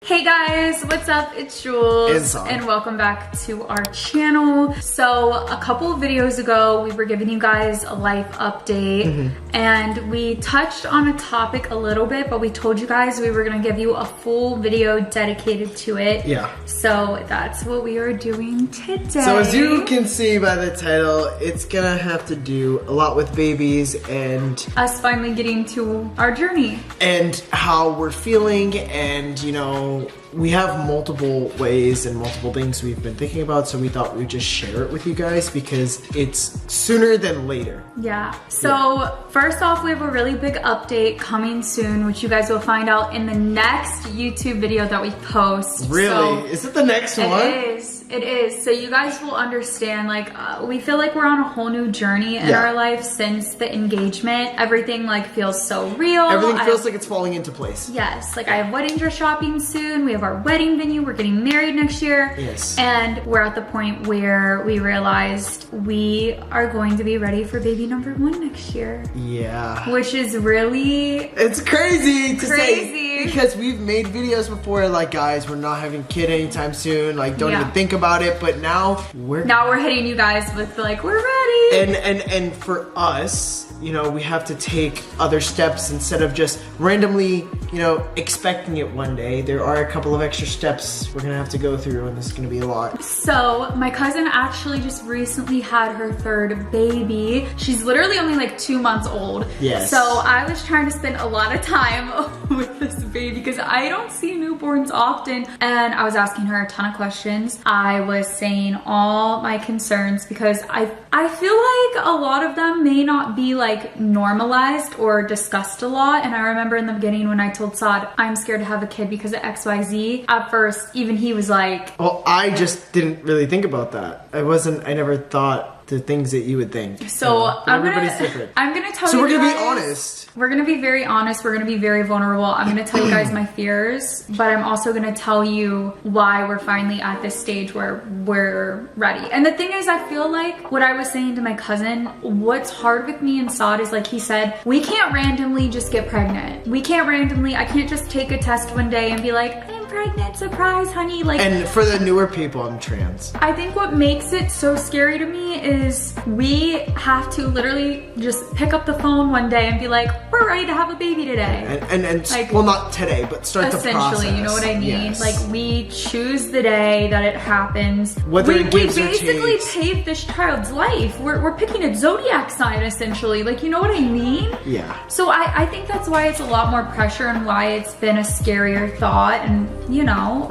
Hey guys, what's up? It's Jules and welcome back to our channel. So a couple of videos ago, we were giving you guys a life update and we touched on a topic a little bit, but we told you guys we were gonna give you a full video dedicated to it. Yeah. So that's what we are doing today. So as you can see by the title, it's gonna have to do a lot with babies and us finally getting to our journey. And how we're feeling, and you know, we have multiple ways and multiple things we've been thinking about, so we thought we'd just share it with you guys because it's sooner than later. Yeah. So first off, we have a really big update coming soon, which you guys will find out in the next YouTube video that we post. Really? So is it the next one? It is. It is. So you guys will understand, like, we feel like we're on a whole new journey in our life since the engagement. Everything like feels so real. Everything feels like it's falling into place. Yes. Like I have wedding dress shopping soon. We have our wedding venue. We're getting married next year. Yes. And we're at the point where we realized we are going to be ready for baby number 1 next year. Yeah. Which is really... It's crazy to say because we've made videos before like, guys, we're not having a kid anytime soon. Like, don't even think about it. But now we're hitting you guys with like, we're ready. And for us, you know, we have to take other steps instead of just randomly, you know, expecting it one day. There are a couple of extra steps we're gonna have to go through, and this is gonna be a lot. So my cousin actually just recently had her 3rd baby. She's literally only like 2 months old. Yes. So I was trying to spend a lot of time with this baby because I don't see newborns often. And I was asking her a ton of questions. I was saying all my concerns because I feel like a lot of them may not be like normalized or discussed a lot. And I remember in the beginning when I told Saad, I'm scared to have a kid because of XYZ. At first, even he was like... Well, I just didn't really think about that. I never thought the things that you would think. So everybody's different. I'm gonna tell you. So we're gonna guys, be honest. We're gonna be very honest. We're gonna be very vulnerable. I'm gonna tell you guys my fears, but I'm also gonna tell you why we're finally at this stage where we're ready. And the thing is, I feel like what I was saying to my cousin, what's hard with me and Saad is, like he said, we can't randomly just get pregnant. I can't just take a test one day and be like, I'm pregnant, surprise, honey. Like, and for the newer people, I'm trans. I think what makes it so scary to me is we have to literally just pick up the phone one day and be like, we're ready to have a baby today. And like, well, not today, but start the process. Essentially, you know what I mean? Yes. Like, we choose the day that it happens. Whether it gives we or basically takes. paved this child's life. We're picking a zodiac sign, essentially. Like, you know what I mean? Yeah. So I think that's why it's a lot more pressure and why it's been a scarier thought. And, you know,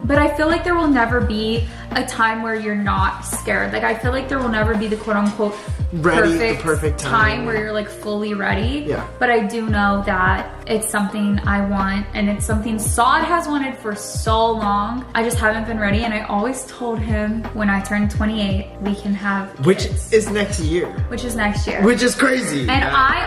but I feel like there will never be a time where you're not scared. Like, I feel like there will never be the quote unquote perfect time where you're like fully ready. Yeah. But I do know that it's something I want, and it's something Saad has wanted for so long. I just haven't been ready, and I always told him when I turn 28, we can have kids. Which is next year. Which is next year. Which is crazy. And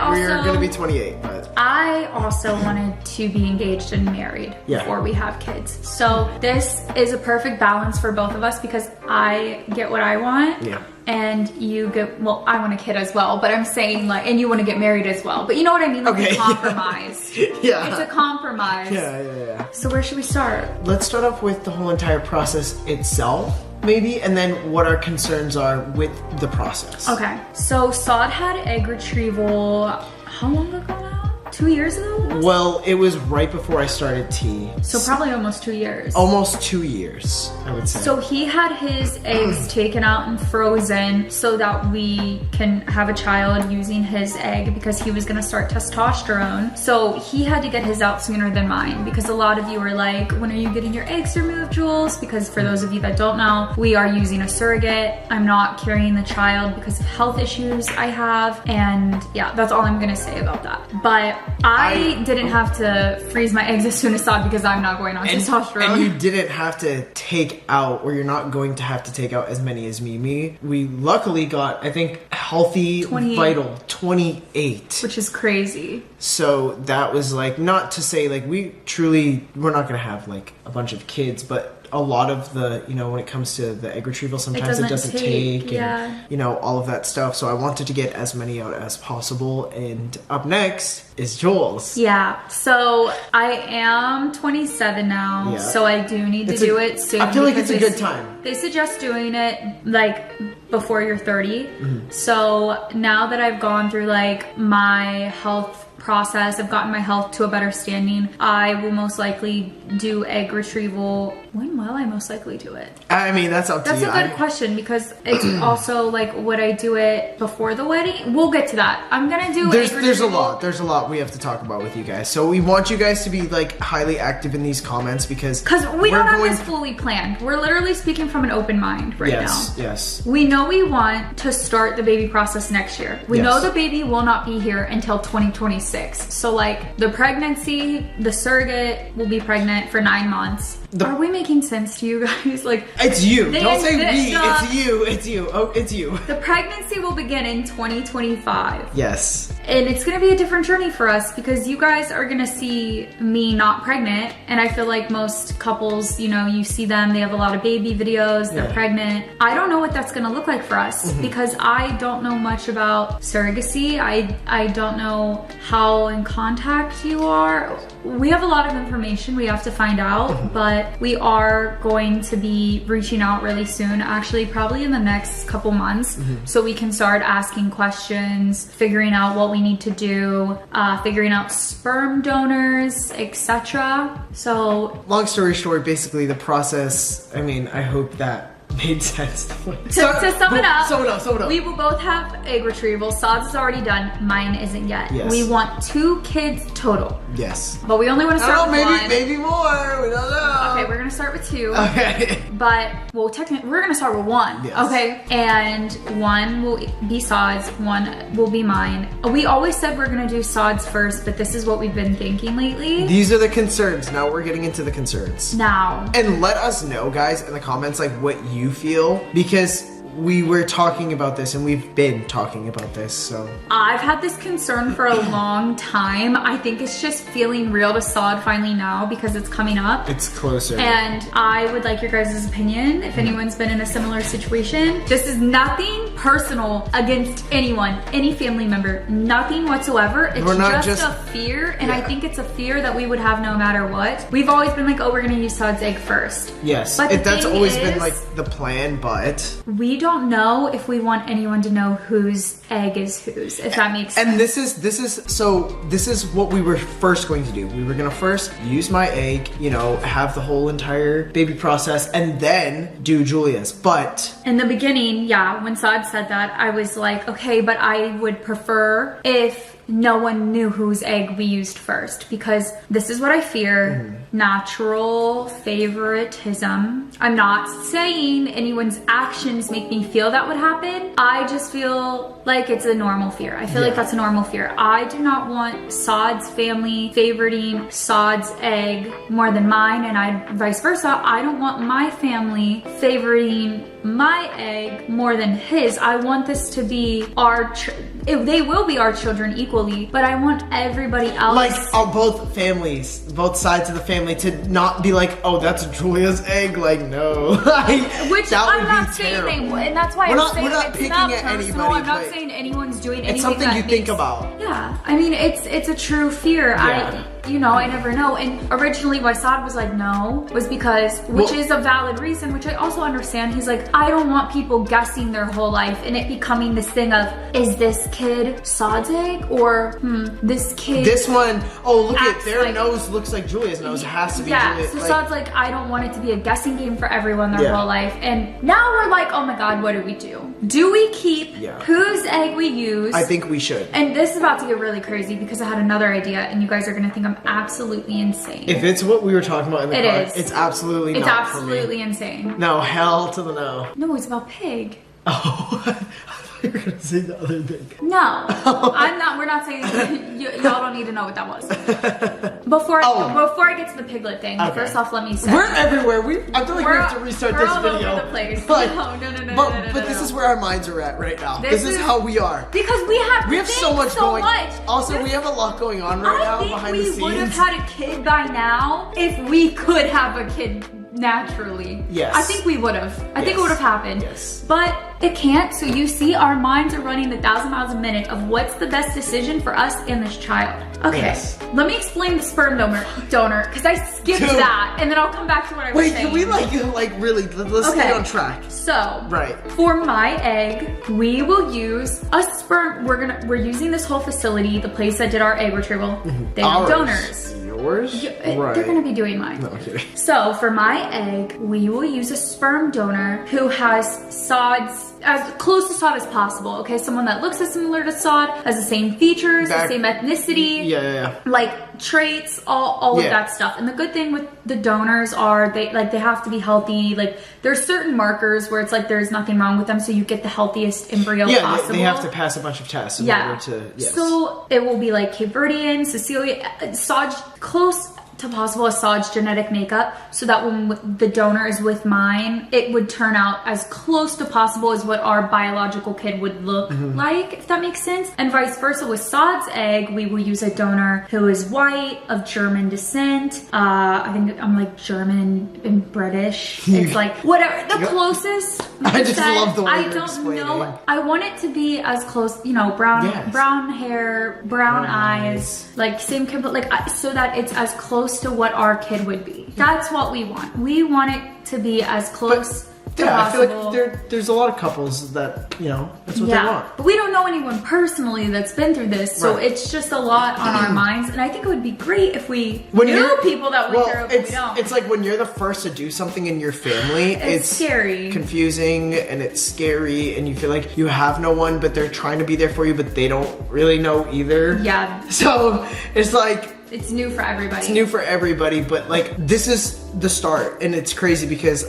we're gonna be 28, but I also wanted to be engaged and married before we have kids. So this is a perfect balance for both of us because I get what I want. Yeah. And you get, well, I want a kid as well, but I'm saying like, and you want to get married as well. But you know what I mean? Like a compromise. Yeah. It's a compromise. Yeah. So where should we start? Let's start off with the whole entire process itself, maybe, and then what our concerns are with the process. Okay. So Saad had egg retrieval, how long ago now? 2 years ago? Well, it was right before I started T. So probably almost 2 years. Almost 2 years, I would say. So he had his eggs taken out and frozen so that we can have a child using his egg because he was gonna start testosterone. So he had to get his out sooner than mine because a lot of you are like, when are you getting your eggs removed, Jules? Because for those of you that don't know, we are using a surrogate. I'm not carrying the child because of health issues I have. And yeah, that's all I'm gonna say about that. But I didn't have to freeze my eggs as soon as Saad because I'm not going on testosterone. And you didn't have to take out, or you're not going to have to take out as many as me. We luckily got, I think, healthy, 28. vital 28. Which is crazy. So that was like, not to say like we're not gonna have like a bunch of kids, but a lot of the, you know, when it comes to the egg retrieval, sometimes it doesn't take and, you know, all of that stuff. So I wanted to get as many out as possible. And up next is Jules. Yeah. So I am 27 now. Yeah. So I do need to do it soon. I feel like it's a good time. They suggest doing it like before you're 30. So now that I've gone through like my health process, I've gotten my health to a better standing, I will most likely do egg retrieval. When will I most likely do it? I mean, that's up to you. That's a good question, because it's also like, would I do it before the wedding? We'll get to that. I'm gonna do There's a lot we have to talk about with you guys. So we want you guys to be like highly active in these comments, because we don't have this fully planned. We're literally speaking from an open mind right now. Yes. We know we want to start the baby process next year. We know the baby will not be here until 2026. So like the pregnancy, the surrogate will be pregnant for 9 months. Are we making sense to you guys? Like, it's you. Don't say we. It's you. It's you. Oh, it's you. The pregnancy will begin in 2025. Yes. And it's gonna be a different journey for us, because you guys are gonna see me not pregnant. And I feel like most couples, you know, you see them, they have a lot of baby videos, they're pregnant. I don't know what that's gonna look like for us, because I don't know much about surrogacy. I don't know how in contact you are. We have a lot of information we have to find out, but we are going to be reaching out really soon, actually probably in the next couple months, so we can start asking questions, figuring out what we need to do, figuring out sperm donors, etc. So long story short, basically the process, I mean, I hope that made sense. To sum it up, we we will both have egg retrieval. Sod's is already done. Mine isn't yet. Yes. We want 2 kids total. Yes. But we only want to start with 1. Maybe more. We don't know. Okay, we're gonna start with 2. Okay. But well, technically, we're gonna start with 1. Yes. Okay, and 1 will be Sod's, 1 will be mine. We always said we're gonna do Sod's first, but this is what we've been thinking lately. These are the concerns. Now we're getting into the concerns. Now. And let us know, guys, in the comments, like what you feel, because we were talking about this and we've been talking about this, so. I've had this concern for a long time. I think it's just feeling real to Sod finally now, because it's coming up. It's closer. And I would like your guys' opinion if anyone's been in a similar situation. This is nothing personal against anyone, any family member, nothing whatsoever. It's just a fear, and I think it's a fear that we would have no matter what. We've always been like, oh, we're gonna use Sod's egg first. Yes, but that's always been like the plan, but we don't know if we want anyone to know whose egg is whose, if that makes sense. And this is what we were first going to do. We were gonna first use my egg, you know, have the whole entire baby process, and then do Julia's. But in the beginning, yeah, when Sod said that, I was like, okay, but I would prefer if no one knew whose egg we used first, because this is what I fear. Natural favoritism. I'm not saying anyone's actions make me feel that would happen. I just feel like it's a normal fear. I feel like that's a normal fear. I do not want Sod's family favoriting Sod's egg more than mine, and vice versa. I don't want my family favoriting my egg more than his. I want this to be they will be our children equally, but I want everybody else, like both families, both sides of the family, to not be like, oh, that's Julia's egg. Like, no. Which I'm not saying they would, and that's why we're not picking at anybody. I'm not saying anyone's doing anything. It's something you think about. Yeah, I mean, it's a true fear. Yeah. I never know. And originally why Sod was like no was because, which is a valid reason, which I also understand. He's like, I don't want people guessing their whole life and it becoming this thing of, is this kid Sod's egg, or this kid, this one, oh, look at their like, nose looks like Julia's nose. It has to be Julia's. So Sod's like, I don't want it to be a guessing game for everyone their whole life. And now we're like, oh my god, what do we do? Do we keep whose egg we use? I think we should. And this is about to get really crazy, because I had another idea and you guys are gonna think I'm absolutely insane. If it's what we were talking about in the car, it's absolutely it's not absolutely for me. insane. No, hell to the no. No, it's about pig. Oh, You're gonna say the other thing. No, I'm not. We're not saying y'all don't need to know what that was. Before I get to the piglet thing, first off, let me say we're everywhere. I feel like we have to restart this video. We're all over the place. But, no. But this is where our minds are at right now. This is how we are. Because we have so much going. Also, we have a lot going on right now behind the scenes. We would have had a kid by now if we could have a kid naturally. Yes. I think we would have. I think it would have happened. Yes. But it can't. So you see, our minds are running 1,000 miles a minute of what's the best decision for us and this child. Okay. Yes. Let me explain the sperm donor because I skipped that, and then I'll come back to what I was saying. Wait, can we like really? Let's stay on track. So, right. For my egg, we will use a sperm. We're using this whole facility, the place that did our egg retrieval. They have donors. Yours? Right. They're gonna be doing mine. No, I'm kidding. So for my egg, we will use a sperm donor who has SODs, as close to SOD as possible. Okay, someone that looks as similar to SOD, has the same features, the same ethnicity, like traits, all of that stuff. And the good thing with the donors are they have to be healthy. Like there's certain markers where it's like there's nothing wrong with them, so you get the healthiest embryo possible. They have to pass a bunch of tests in order to. Yes. So it will be like Cape Verdean, Sicilia, SOD, close to possible a SOD's genetic makeup, so that when the donor is with mine, it would turn out as close to possible as what our biological kid would look like, if that makes sense. And vice versa with SOD's egg, we will use a donor who is white, of German descent. I think I'm like German and British. It's like whatever, the closest. I just love the way I don't know. I want it to be as close, brown hair, brown eyes, like same so that it's as close to what our kid would be. That's what we want. We want it to be as close to possible. I feel like there's a lot of couples that, that's what they want. But we don't know anyone personally that's been through this, so it's just a lot on our minds. And I think it would be great if we knew people that went through it, but we don't. It's like when you're the first to do something in your family, it's scary, confusing, and it's scary, and you feel like you have no one, but they're trying to be there for you, but they don't really know either. Yeah. So it's like, it's new for everybody. It's new for everybody, but like this is the start, and it's crazy because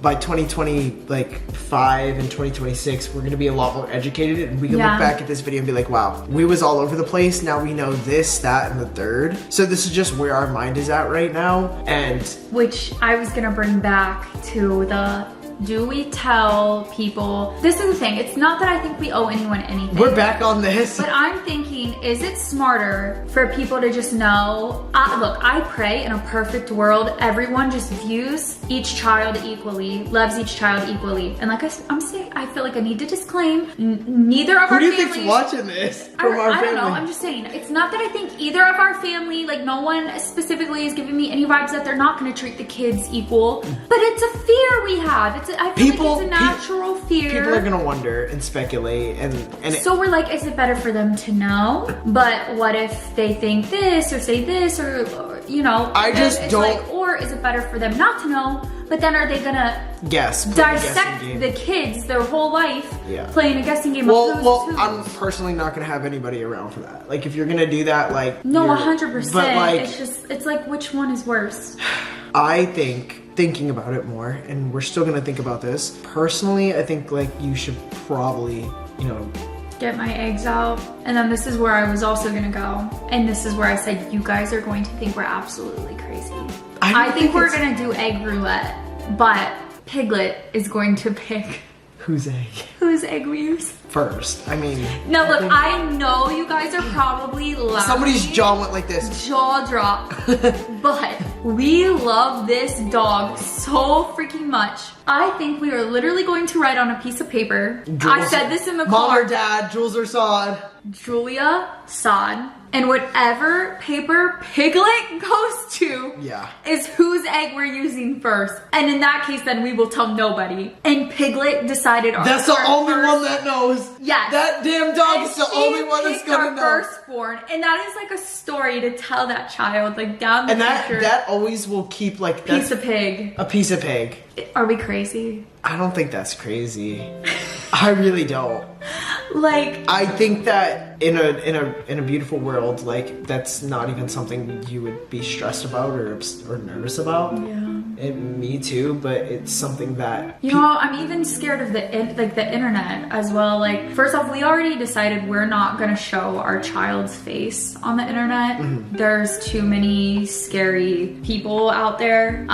by 2025 and 2026 we're gonna be a lot more educated, and we can look back at this video and be like, wow, we was all over the place. Now we know this, that, and the third. So this is just where our mind is at right now, and which I was gonna bring back to the. Do we tell people? This is the thing. It's not that I think we owe anyone anything. We're back on this. But I'm thinking, is it smarter for people to just know? Look, I pray in a perfect world, everyone just views each child equally, loves each child equally. And like I'm saying, I feel like I need to disclaim, neither of our families. Who do you think's watching this from our family? I don't know. I'm just saying, it's not that I think either of our family, like no one specifically is giving me any vibes that they're not going to treat the kids equal. But it's a fear we have. I feel like it's a natural fear. People are gonna wonder and speculate, and so we're like, is it better for them to know? But what if they think this or say this or I just don't. Or is it better for them not to know? But then are they gonna dissect the kids their whole life playing a guessing game? Well, I'm personally not gonna have anybody around for that. Like if you're gonna do that, like no, 100%. But like it's like which one is worse? I think. Thinking about it more, and we're still gonna think about this. Personally, I think like you should probably, get my eggs out. And then this is where I was also gonna go. And this is where I said, you guys are going to think we're absolutely crazy. I think we're gonna do egg roulette, but Piglet is going to pick whose egg we use first. I mean, no, look, I know you guys are probably laughing. Somebody's jaw went like this. Jaw drop. But we love this dog so freaking much. I think we are literally going to write on a piece of paper. I said this in the car. Mom or Dad, Jules or Sod. Julia, Sod. And whatever paper Piglet goes to is whose egg we're using first. And in that case, then we will tell nobody. And Piglet decided That's the only one that knows. Yes. That damn dog is the only one that's gonna know. Our firstborn. And that is like a story to tell that child, like down the future. And that always will keep like piece of pig. A piece of pig. Are we crazy? I don't think that's crazy. I really don't. Like I think that in a beautiful world, like that's not even something you would be stressed about or nervous about. Yeah. Me too, but it's something that You know, I'm even scared of the internet as well. Like, first off, we already decided we're not gonna show our child's face on the internet. There's too many scary people out there.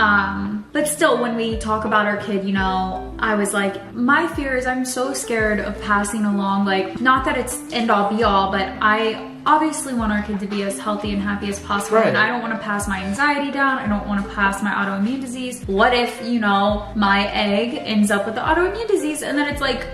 But still, when we talk about our kid, you know, I was like, my fear is I'm so scared of passing along, like, not that it's end all be all, but I obviously want our kid to be as healthy and happy as possible. Right. And I don't want to pass my anxiety down. I don't want to pass my autoimmune disease. What if, you know, my egg ends up with the autoimmune disease and then it's like,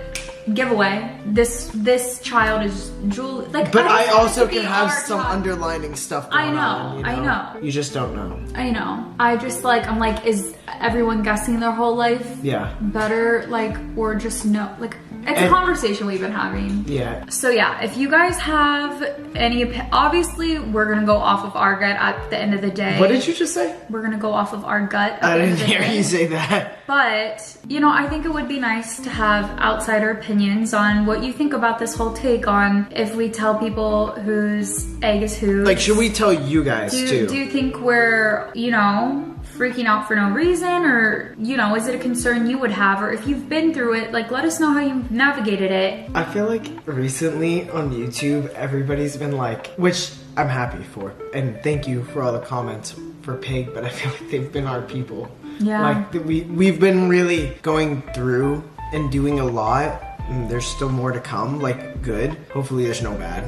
giveaway. This child is Julie. Like, but I also can can have some underlining stuff going on. I know. You just don't know. I know. I just like, I'm like, is everyone guessing their whole life? Yeah. Better, like, or just no, like, it's a conversation we've been having. Yeah. So yeah, if you guys have any, obviously we're gonna go off of our gut at the end of the day. What did you just say? We're gonna go off of our gut at I the end didn't of the hear day. you say that. But, you know, I think it would be nice to have outsider opinions on what you think about this whole take on if we tell people whose egg is whose. Like, should we tell you guys too? Do you think we're, you know, freaking out for no reason, or, you know, is it a concern you would have, or if you've been through it, like, let us know how you navigated it. I feel like recently on YouTube, everybody's been like, which I'm happy for, and thank you for all the comments for Pig, but I feel like they've been our people. Yeah. Like, we've been really going through and doing a lot. And there's still more to come, like, good. Hopefully there's no bad.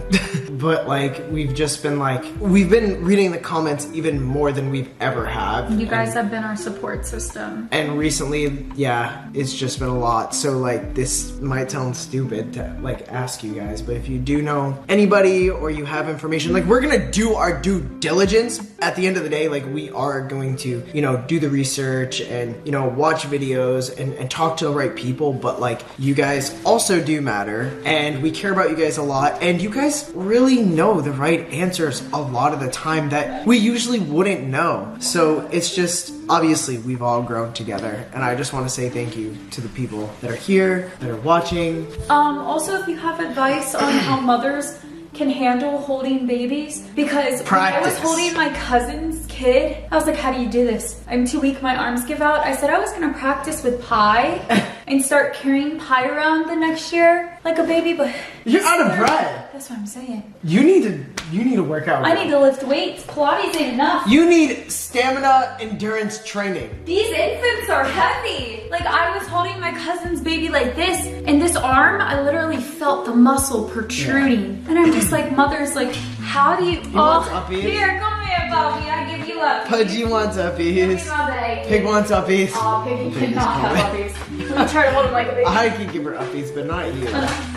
But, like, we've just been, like, we've been reading the comments even more than we've ever have. You guys have been our support system. And recently, yeah, it's just been a lot. So, like, this might sound stupid to, like, ask you guys, but if you do know anybody or you have information, like, we're gonna do our due diligence. At the end of the day, like, we are going to, you know, do the research and, you know, watch videos and talk to the right people, but, like, you guys also do matter, and we care about you guys a lot, and you guys really know the right answers a lot of the time that we usually wouldn't know. So it's just, obviously we've all grown together, and I just want to say thank you to the people that are here, that are watching. Also, if you have advice on how mothers can handle holding babies, because when I was Practice. holding my cousin's kid, I was like, how do you do this? I'm too weak, my arms give out. I said I was gonna practice with pie and start carrying pie around the next year like a baby, but You're out of breath. that's what I'm saying. You need to work out. I need to lift weights. Pilates ain't enough. You need stamina endurance training. These infants are heavy. Like, I was holding my cousin's baby like this, and this arm, I literally felt the muscle protruding. And I'm just like, mothers, like, how do you? wants uppies? Here, come here, Bobby. I give you up. Pudgy wants Give me uppies. my bag. Pig wants uppies. Oh, Piggy cannot have uppies. Let me try to hold him like a baby. I can give her uppies, but not you. You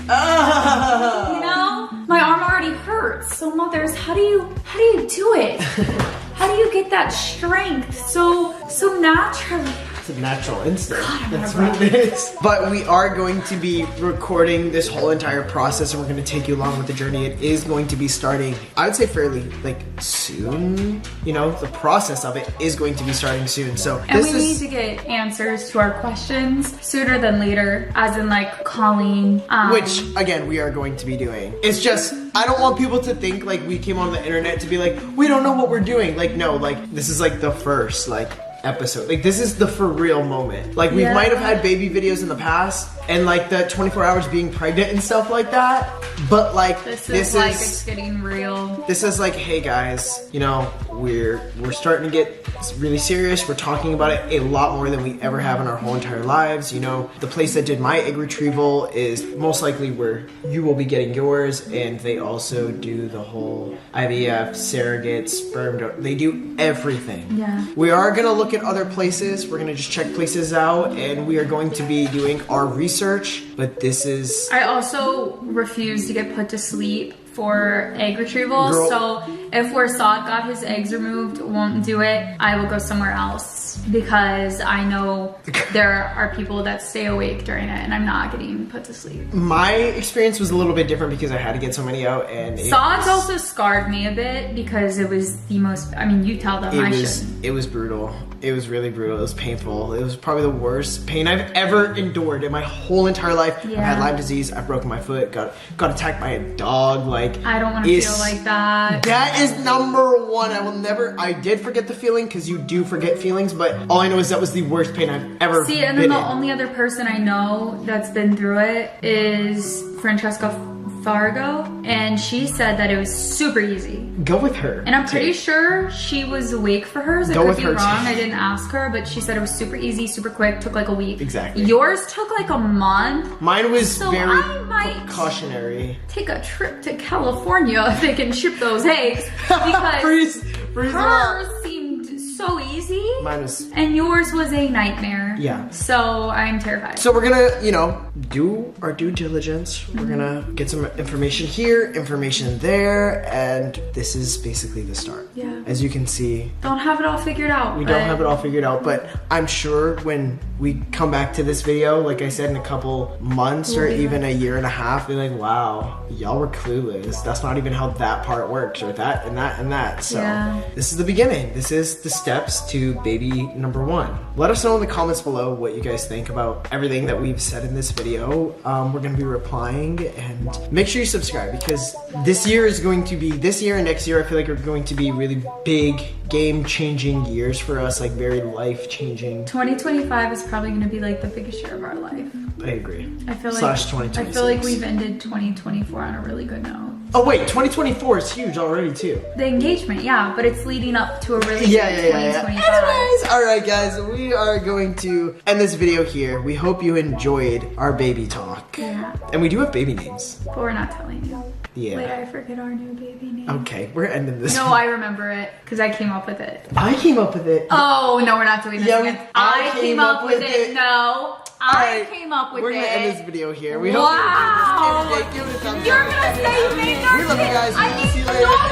Ah! know, my arm already hurts. So mothers, how do you do it? How do you get that strength so naturally? It's a natural instinct. I'm That's gonna what it is. But we are going to be recording this whole entire process, and we're going to take you along with the journey. It is going to be starting, I would say, fairly like soon. You know, the process of it is going to be starting soon. So And this we need is. to get answers to our questions sooner than later, as in like calling. Which, again, we are going to be doing. It's just, I don't want people to think like we came on the internet to be like, we don't know what we're doing. Like, no, like, this is like the first, like, episode. Like, this is the for real moment. Like, we Yeah. might have had baby videos in the past, and like the 24 hours being pregnant and stuff like that, but like, This is like, it's getting real. this is like, hey guys, you know, we're starting to get really serious. We're talking about it a lot more than we ever have in our whole entire lives. You know, the place that did my egg retrieval is most likely where you will be getting yours, and they also do the whole IVF, surrogate, sperm donor. They do everything. Yeah. We are gonna look at other places. We're gonna just check places out, and we are going to be doing our research, but this is... I also refuse to get put to sleep for egg retrieval. Girl. So if Warsad got his eggs removed, won't do it, I will go somewhere else, because I know there are people that stay awake during it, and I'm not getting put to sleep. My experience was a little bit different because I had to get so many out, and Sods also scarred me a bit because it was the most, I mean, you tell them I shouldn't. it was brutal. It was really brutal. It was painful. It was probably the worst pain I've ever endured in my whole entire life. Yeah. I had Lyme disease. I broke my foot. Got attacked by a dog. Like, I don't want to feel like that. That is number one. I did forget the feeling, because you do forget feelings, but all I know is that was the worst pain I've ever See, and then the only other person I know that's been through it is Francesca Fargo, and she said that it was super easy. Go with her. And I'm pretty sure she was awake for hers. I Go could with be her, wrong. too. I didn't ask her, but she said it was super easy, super quick, took like a week. Exactly. Yours took like a month. Mine was So very I might cautionary. take a trip to California if they can ship those eggs, because freeze them up. hers seemed so easy. Mine was. And yours was a nightmare. Yeah. So I'm terrified. So we're gonna, do our due diligence. We're gonna get some information here, information there, and this is basically the start. Yeah. As you can see, Don't have it all figured out. we don't have it all figured out, but I'm sure when we come back to this video, like I said, in a couple months or Yeah. even a year and a half, we're like, wow, y'all were clueless. That's not even how that part works, or that and that and that. So Yeah. this is the beginning. This is the steps to baby number one. Let us know in the comments below what you guys think about everything that we've said in this video. We're gonna be replying, and make sure you subscribe, because this year and next year I feel like are going to be really big, game-changing years for us, like very life-changing. 2025 is probably going to be like the biggest year of our life. I agree. I feel like Slash 2026. I feel like we've ended 2024 on a really good note. Oh wait, 2024 is huge already too. The engagement, yeah, but it's leading up to a really Yeah. good 2025. Anyways, alright guys, we are going to end this video here. We hope you enjoyed our baby talk. Yeah, And we do have baby names. but we're not telling you. Yeah. Wait, I forget our new baby name. Okay, we're ending this. No, I remember it because I came up with it. I came up with it. Oh no, we're not doing this Yeah, again. I came up with it. No, I Alright, came up with it. We're gonna end this video here. We Wow. hope you enjoyed this. Give it a thumbs You're up. gonna say you made our We love you kid. guys. I We'll mean, see you later. no.